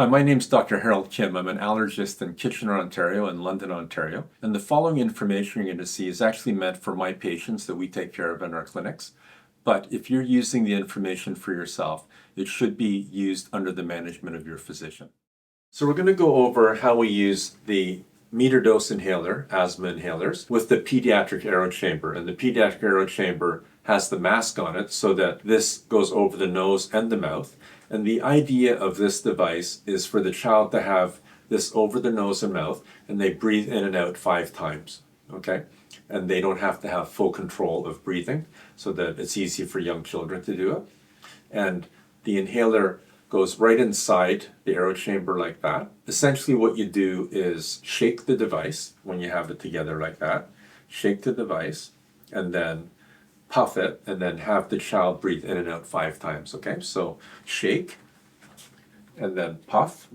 Hi, my name's Dr. Harold Kim. I'm an allergist in Kitchener, Ontario and London, Ontario. And the following information you're going to see is actually meant for my patients that we take care of in our clinics. But if you're using the information for yourself, it should be used under the management of your physician. So we're going to go over how we use the meter dose inhaler, asthma inhalers, with the pediatric aero chamber. And the pediatric aero chamber has the mask on it so that this goes over the nose and the mouth. And the idea of this device is for the child to have this over the nose and mouth, and they breathe in and out 5 times, okay? And they don't have to have full control of breathing so that it's easy for young children to do it. And the inhaler goes right inside the aero chamber like that. Essentially what you do is shake the device when you have it together like that. Shake the device and then puff it and then have the child breathe in and out 5 times, okay? So shake and then puff.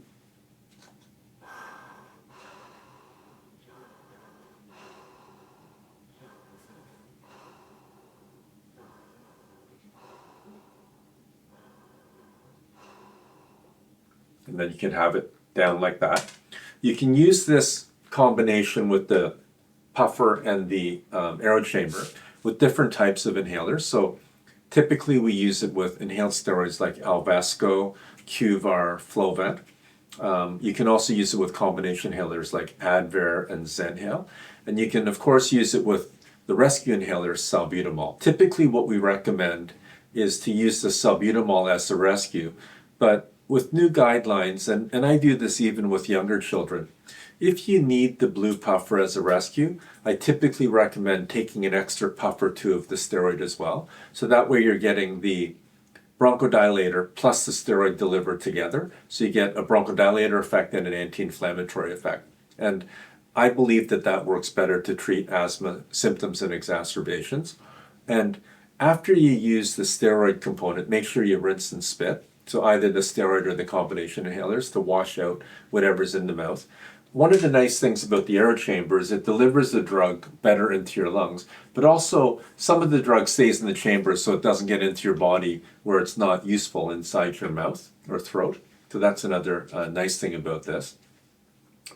And then you can have it down like that. You can use this combination with the puffer and the aero chamber with different types of inhalers. So typically we use it with inhaled steroids like Alvesco, Qvar, Flovent. You can also use it with combination inhalers like Advair and Zenhale. And you can of course use it with the rescue inhaler salbutamol. Typically what we recommend is to use the salbutamol as a rescue, but with new guidelines, and I do this even with younger children, if you need the blue puffer as a rescue, I typically recommend taking an extra puff or 2 of the steroid as well. So that way you're getting the bronchodilator plus the steroid delivered together. So you get a bronchodilator effect and an anti-inflammatory effect. And I believe that that works better to treat asthma symptoms and exacerbations. And after you use the steroid component, make sure you rinse and spit. So either the steroid or the combination inhalers to wash out whatever's in the mouth. One of the nice things about the aero chamber is it delivers the drug better into your lungs, but also some of the drug stays in the chamber so it doesn't get into your body where it's not useful inside your mouth or throat. So that's another nice thing about this.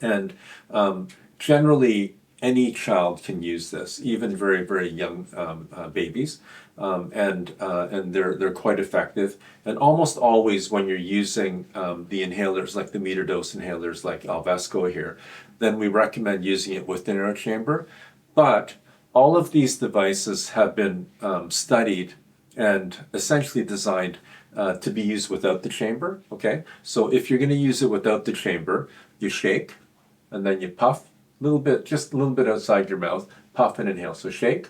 And generally, any child can use this, even very, very young babies, and they're quite effective. And almost always, when you're using the inhalers, like the meter dose inhalers, like Alvesco here, then we recommend using it with the aero chamber. But all of these devices have been studied and essentially designed to be used without the chamber. Okay, so if you're going to use it without the chamber, you shake, and then you puff. Little bit, just a little bit outside your mouth, puff and inhale. So shake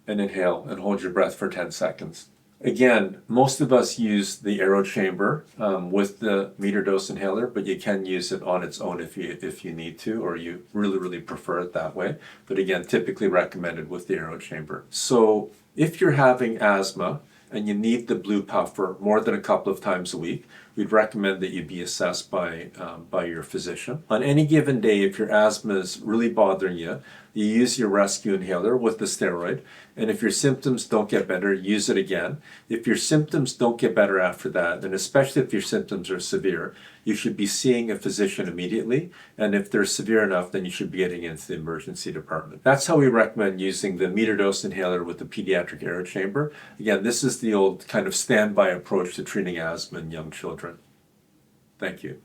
and inhale and hold your breath for 10 seconds. Again, most of us use the aero chamber with the meter dose inhaler, but you can use it on its own if you need to, or you really, really prefer it that way. But again, typically recommended with the aero chamber. So if you're having asthma and you need the blue puffer more than a couple of times a week, we'd recommend that you be assessed by your physician. On any given day, if your asthma is really bothering you, you use your rescue inhaler with the steroid, and if your symptoms don't get better, use it again. If your symptoms don't get better after that, and especially if your symptoms are severe, you should be seeing a physician immediately, and if they're severe enough, then you should be getting into the emergency department. That's how we recommend using the meter dose inhaler with the pediatric aero chamber. Again, this is the old kind of standby approach to treating asthma in young children. Thank you.